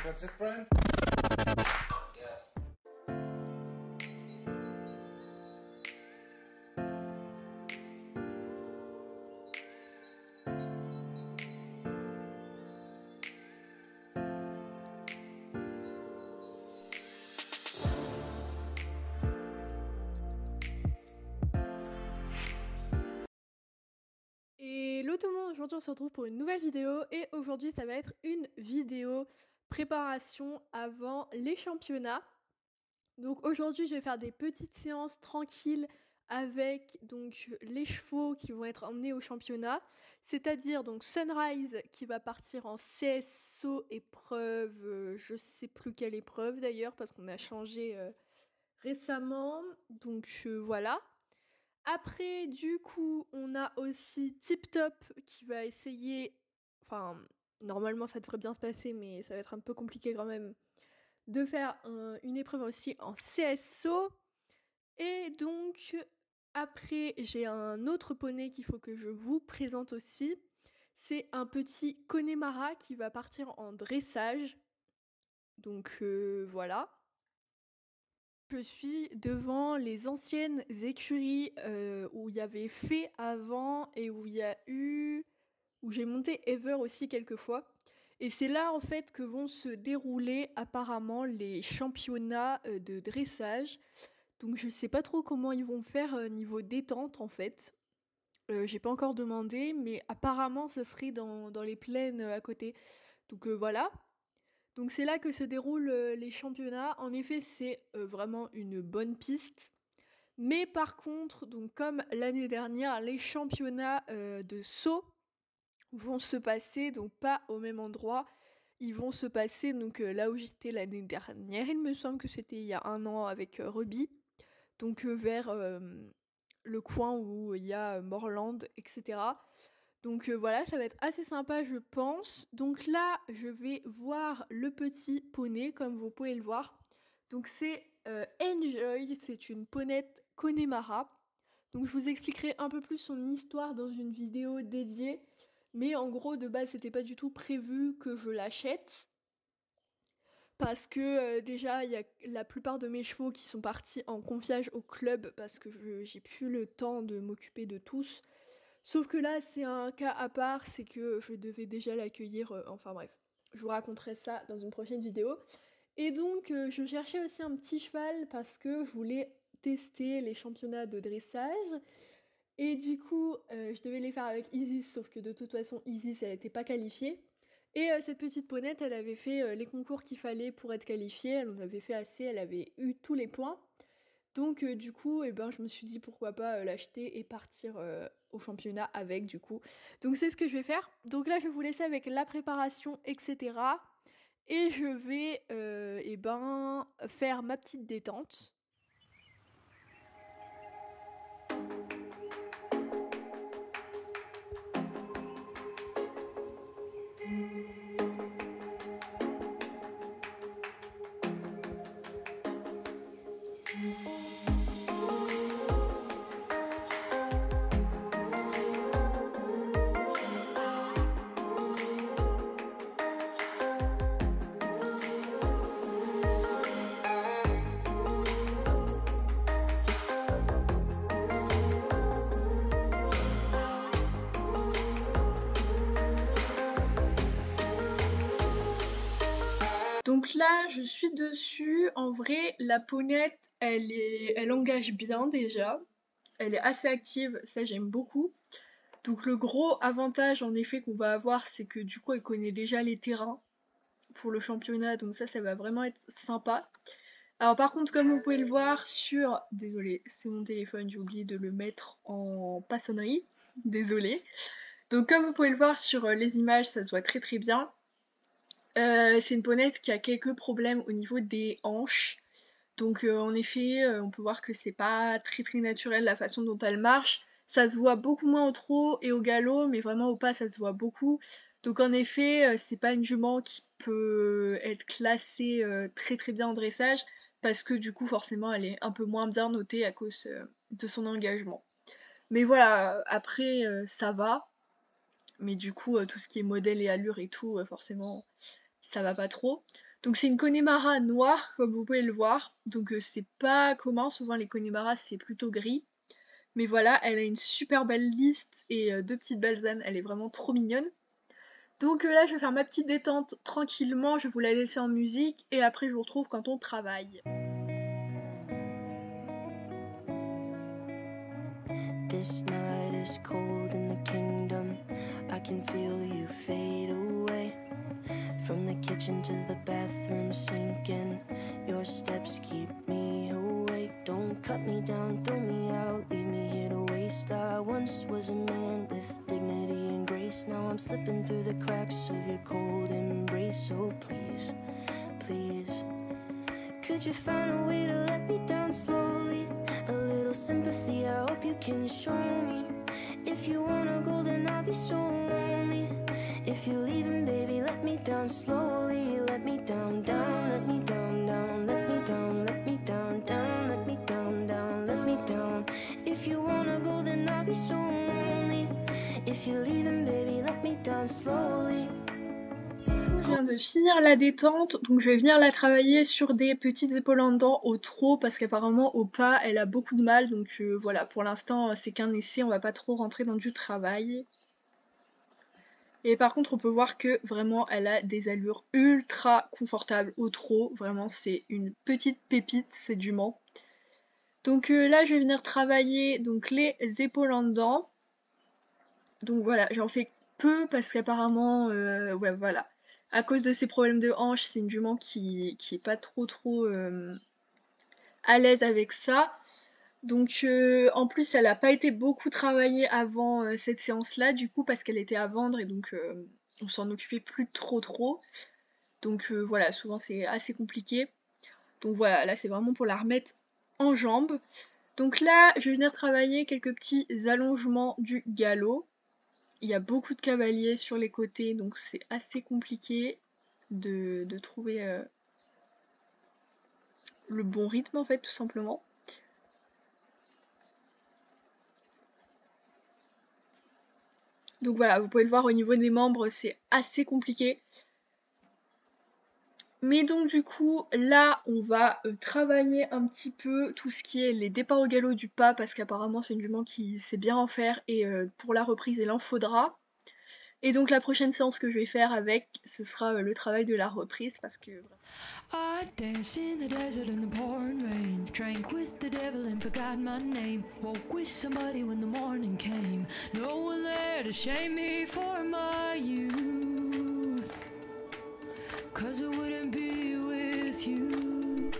That's it, Brian? Yes. Hello tout le monde, aujourd'hui on se retrouve pour une nouvelle vidéo et aujourd'hui ça va être une vidéo préparation avant les championnats. Donc aujourd'hui je vais faire des petites séances tranquilles avec donc les chevaux qui vont être emmenés au championnat, c'est-à-dire donc Sunrise qui va partir en CSO épreuve, je sais plus quelle épreuve d'ailleurs parce qu'on a changé récemment, donc voilà. Après, du coup, on a aussi Tip Top qui va essayer, enfin, normalement ça devrait bien se passer, mais ça va être un peu compliqué quand même, de faire une épreuve aussi en CSO. Et donc, après, j'ai un autre poney qu'il faut que je vous présente aussi. C'est un petit Connemara qui va partir en dressage. Donc voilà. Je suis devant les anciennes écuries, où il y avait Fée avant et où j'ai monté Ever aussi quelques fois et c'est là, en fait, que vont se dérouler apparemment les championnats, de dressage. Donc je sais pas trop comment ils vont faire, niveau détente, en fait. J'ai pas encore demandé mais apparemment ça serait dans les plaines, à côté. Donc voilà. Donc c'est là que se déroulent, les championnats. En effet, c'est, vraiment une bonne piste. Mais par contre, donc comme l'année dernière, les championnats, de saut vont se passer donc pas au même endroit. Ils vont se passer donc, là où j'étais l'année dernière, il me semble que c'était il y a 1 an avec, Ruby. Donc, vers, le coin où il y a, Morland et cetera. Donc voilà, ça va être assez sympa je pense. Donc là, je vais voir le petit poney comme vous pouvez le voir. Donc c'est, Enjoy, c'est une ponette Connemara. Donc je vous expliquerai un peu plus son histoire dans une vidéo dédiée. Mais en gros, de base, c'était pas du tout prévu que je l'achète. Parce que déjà, il y a la plupart de mes chevaux qui sont partis en confiage au club parce que j'ai plus le temps de m'occuper de tous. Sauf que là, c'est un cas à part, c'est que je devais déjà l'accueillir, enfin bref. Je vous raconterai ça dans une prochaine vidéo. Et donc, je cherchais aussi un petit cheval parce que je voulais tester les championnats de dressage. Et du coup, je devais les faire avec Isis, sauf que de toute façon, Isis, elle était pas qualifiée. Et cette petite ponette, elle avait fait, les concours qu'il fallait pour être qualifiée. Elle en avait fait assez, elle avait eu tous les points. Donc du coup, eh ben, je me suis dit pourquoi pas, l'acheter et partir, au championnat avec du coup. Donc c'est ce que je vais faire. Donc là, je vais vous laisser avec la préparation et cetera et je vais, et ben, faire ma petite détente. Donc là, je suis dessus. En vrai, la ponette, elle engage bien déjà. Elle est assez active, ça j'aime beaucoup. Donc le gros avantage en effet qu'on va avoir, c'est que du coup elle connaît déjà les terrains pour le championnat, donc ça va vraiment être sympa. Alors par contre, comme vous pouvez le voir sur... Désolée, c'est mon téléphone, j'ai oublié de le mettre en pas sonnerie. Désolée. Donc comme vous pouvez le voir sur les images, ça se voit très très bien. C'est une ponette qui a quelques problèmes au niveau des hanches. Donc en effet, on peut voir que c'est pas très très naturel la façon dont elle marche. Ça se voit beaucoup moins au trot et au galop, mais vraiment au pas ça se voit beaucoup. Donc en effet, c'est pas une jument qui peut être classée très très bien en dressage, parce que du coup forcément elle est un peu moins bien notée à cause de son engagement. Mais voilà, après ça va, mais du coup tout ce qui est modèle et allure et tout, forcément ça va pas trop. Donc c'est une Connemara noire comme vous pouvez le voir, donc c'est pas commun, souvent les Connemara c'est plutôt gris. Mais voilà, elle a une super belle liste et deux petites balsanes, elle est vraiment trop mignonne. Donc là je vais faire ma petite détente tranquillement, je vais vous la laisser en musique et après je vous retrouve quand on travaille. This night is cold in the kingdom. I can feel you fade away. From the kitchen to the bathroom sinking. Your steps keep me awake. Don't cut me down, throw me out, leave me here to waste. I once was a man with dignity and grace. Now I'm slipping through the cracks of your cold embrace. So please, please, could you find a way to let me down slowly? A little sympathy, I hope you can show me. If you wanna go, then I'll be so lonely. If you're leaving, baby, let me down slowly. Let me down, down, let me down, down, let me down, let me down, down, let me down, down, let me down. If you wanna go, then I'll be so lonely. If you're leaving, baby, let me down slowly. Je viens de finir la détente, donc je vais venir la travailler sur des petites épaules en dents au trot parce qu'apparemment au pas elle a beaucoup de mal, donc voilà, pour l'instant c'est qu'un essai, on va pas trop rentrer dans du travail. Et par contre on peut voir que vraiment elle a des allures ultra confortables au trot, vraiment c'est une petite pépite, c'est du Mans. Donc là je vais venir travailler donc les épaules en dents. Donc voilà, j'en fais peu parce qu'apparemment, ouais voilà. À cause de ses problèmes de hanche, c'est une jument qui est pas trop à l'aise avec ça. Donc en plus elle a pas été beaucoup travaillée avant cette séance-là, du coup parce qu'elle était à vendre et donc on s'en occupait plus trop. Donc voilà, souvent c'est assez compliqué. Donc voilà, là c'est vraiment pour la remettre en jambes. Donc là, je vais venir travailler quelques petits allongements du galop. Il y a beaucoup de cavaliers sur les côtés, donc c'est assez compliqué de trouver le bon rythme en fait, tout simplement. Donc voilà, vous pouvez le voir au niveau des membres, c'est assez compliqué. Mais donc du coup, là, on va travailler un petit peu tout ce qui est les départs au galop du pas, parce qu'apparemment c'est une jument qui sait bien en faire, et pour la reprise, il en faudra. Et donc la prochaine séance que je vais faire avec, ce sera le travail de la reprise, parce que... I danced in the desert in the pouring rain. Drank with the devil and forgot my name. Woke with somebody when the morning came. No one there to shame me for my youth. 'Cause I wouldn't be with you.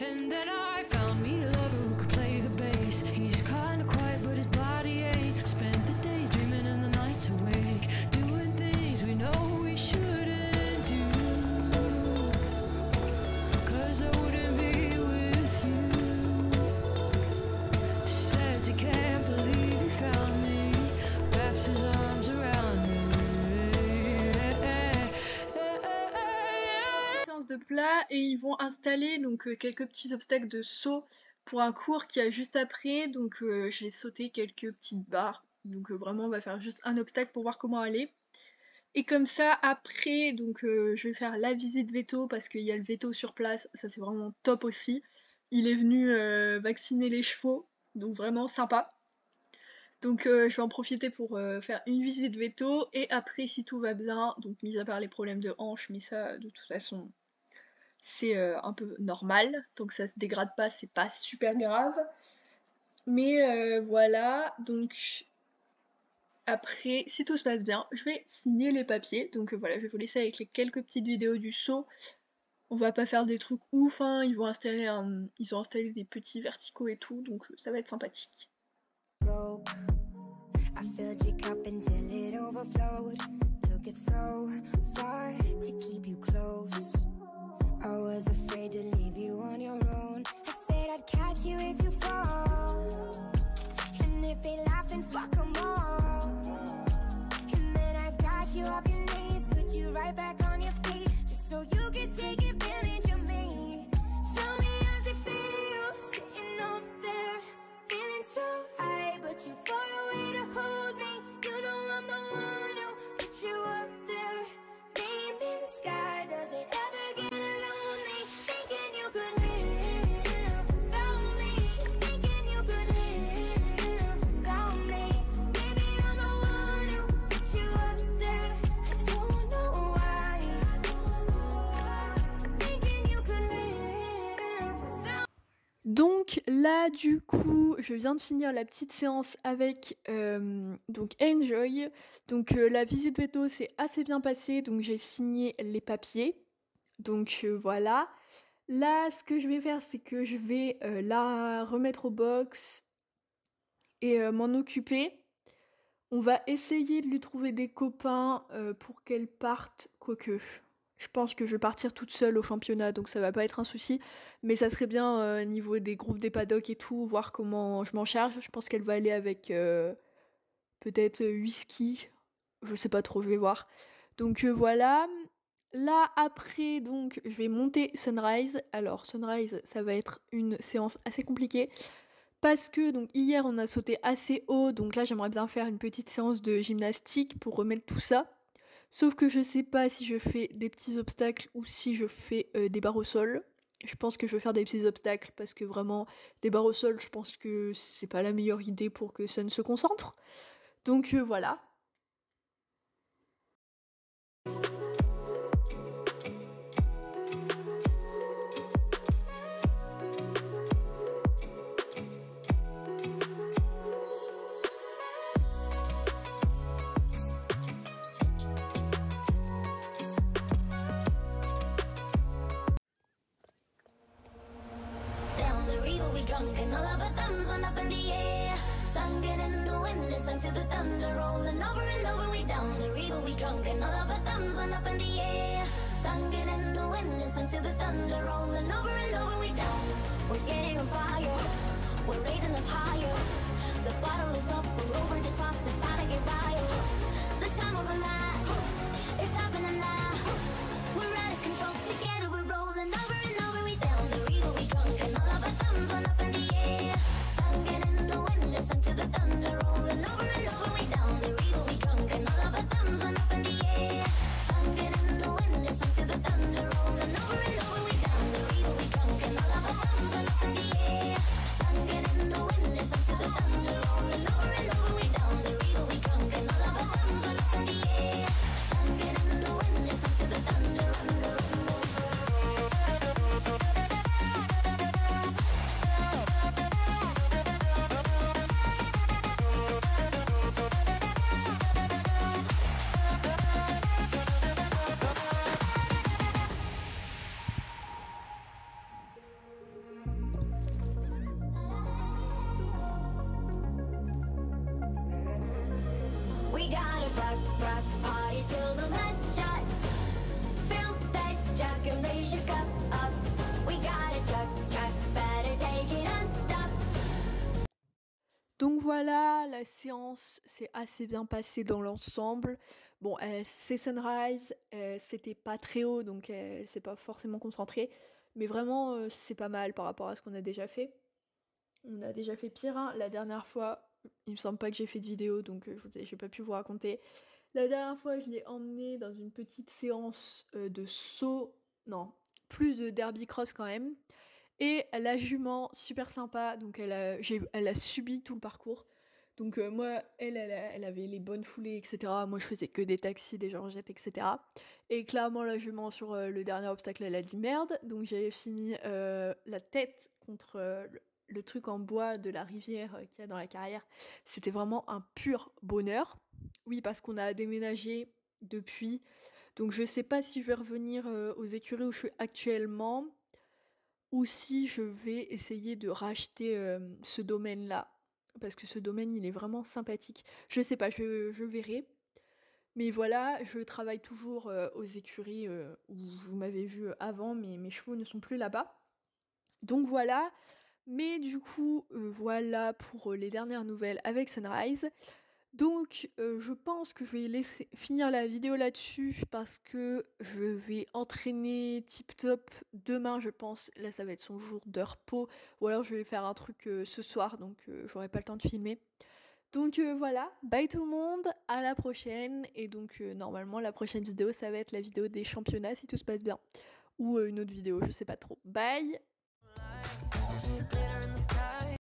And then I found me a lover who could play the bass. He's kinda quiet but his body ain't. Spent the days dreaming and the nights awake. Doing things we know we shouldn't. De plat et ils vont installer donc quelques petits obstacles de saut pour un cours qui a juste après, donc j'ai sauté quelques petites barres, donc vraiment on va faire juste un obstacle pour voir comment aller. Et comme ça après donc je vais faire la visite veto parce qu'il y a le veto sur place, ça c'est vraiment top aussi. Il est venu vacciner les chevaux, donc vraiment sympa. Donc je vais en profiter pour faire une visite veto et après si tout va bien, donc mis à part les problèmes de hanche, mais ça de toute façon c'est un peu normal, tant que ça se dégrade pas c'est pas super grave. Mais voilà, donc après si tout se passe bien, je vais signer les papiers. Donc voilà, je vais vous laisser avec les quelques petites vidéos du saut. On va pas faire des trucs ouf, hein. Ils ont installé des petits verticaux et tout, donc ça va être sympathique. I filled your cup until it overflowed. Took it so far to keep you close. I was afraid to leave you on your own. I said I'd catch you if you fall. And if they laugh, then fuck them all. And then I got you off your knees, put you right back on your feet, just so you could take advantage of me. Tell me how's it feel, sitting up there, feeling so high, but too far away to hold me. You know I'm the one who put you up there, made me là du coup je viens de finir la petite séance avec donc Enjoy. Donc la visite veto s'est assez bien passée, donc j'ai signé les papiers. Donc voilà. Là ce que je vais faire c'est que je vais la remettre au box et m'en occuper. On va essayer de lui trouver des copains pour qu'elle parte, quoique je pense que je vais partir toute seule au championnat, donc ça va pas être un souci. Mais ça serait bien niveau des groupes des paddocks et tout, voir comment je m'en charge. Je pense qu'elle va aller avec peut-être whisky, je sais pas trop, je vais voir. Donc voilà. Là après donc je vais monter Sunrise. Alors Sunrise ça va être une séance assez compliquée. Parce que donc hier on a sauté assez haut, donc là j'aimerais bien faire une petite séance de gymnastique pour remettre tout ça. Sauf que je sais pas si je fais des petits obstacles ou si je fais des barres au sol. Je pense que je vais faire des petits obstacles parce que vraiment des barres au sol, je pense que c'est pas la meilleure idée pour que Sun se concentre. Donc voilà. Drunk and all of our thumbs went up in the air. Singing in the wind, listen to the thunder rolling over and over. We down the river, we drunk and all of our thumbs went up in the air. Singing in the wind, listen to the thunder rolling over and over. We down, we're getting on fire, we're raising up higher. The bottle is up, we're over the top, it's time to get wild. The time of our life, it's happening now. We're out of control, together we're rolling over and over. We down the river, we drunk and all of our thumbs went up in the air. Singing in the wind, listen to the thunder rolling over and over. We down the river, we drunk and all of our thumbs went up in the air. Singing in the wind, listen to the thunder rolling over and over. We down the river, we drunk and all of our thumbs went up in the air. Singing in the wind, listen to the thunder rolling over and over. We down the river, we drunk and all of our thumbs went up in the air. Singing in the wind, listen to the thunder rolling over. We got a rock party till the last shot. Fill that jug and raise your cup up. We got a truck, better take it unstop. Donc voilà, la séance s'est assez bien passée dans l'ensemble. Bon, c'est Sunrise, c'était pas très haut, donc elle s'est pas forcément concentrée. Mais vraiment, c'est pas mal par rapport à ce qu'on a déjà fait. On a déjà fait pire, hein. La dernière fois, il me semble pas que j'ai fait de vidéo, donc j'ai pas pu vous raconter. La dernière fois, je l'ai emmenée dans une petite séance de saut, non, plus de derby cross quand même. Et la jument, super sympa, donc elle a subi tout le parcours. Donc moi, elle avait les bonnes foulées, etc. Moi, je faisais que des taxis, des georgettes, etc. Et clairement, la jument, sur le dernier obstacle, elle a dit merde. Donc j'avais fini la tête contre le truc en bois de la rivière qu'il y a dans la carrière. C'était vraiment un pur bonheur. Oui, parce qu'on a déménagé depuis. Donc je sais pas si je vais revenir aux écuries où je suis actuellement, ou si je vais essayer de racheter ce domaine-là. Parce que ce domaine, il est vraiment sympathique. Je sais pas, je verrai. Mais voilà, je travaille toujours aux écuries où vous m'avez vu avant, mais mes chevaux ne sont plus là-bas. Donc voilà. Mais du coup, voilà pour les dernières nouvelles avec Sunrise. Donc je pense que je vais laisser finir la vidéo là-dessus parce que je vais entraîner Tip Top demain, je pense. Là, ça va être son jour de repos. Ou alors je vais faire un truc ce soir, donc j'aurai pas le temps de filmer. Donc voilà, bye tout le monde, à la prochaine. Et donc normalement, la prochaine vidéo, ça va être la vidéo des championnats si tout se passe bien. Ou une autre vidéo, je sais pas trop. Bye! Glitter in the sky.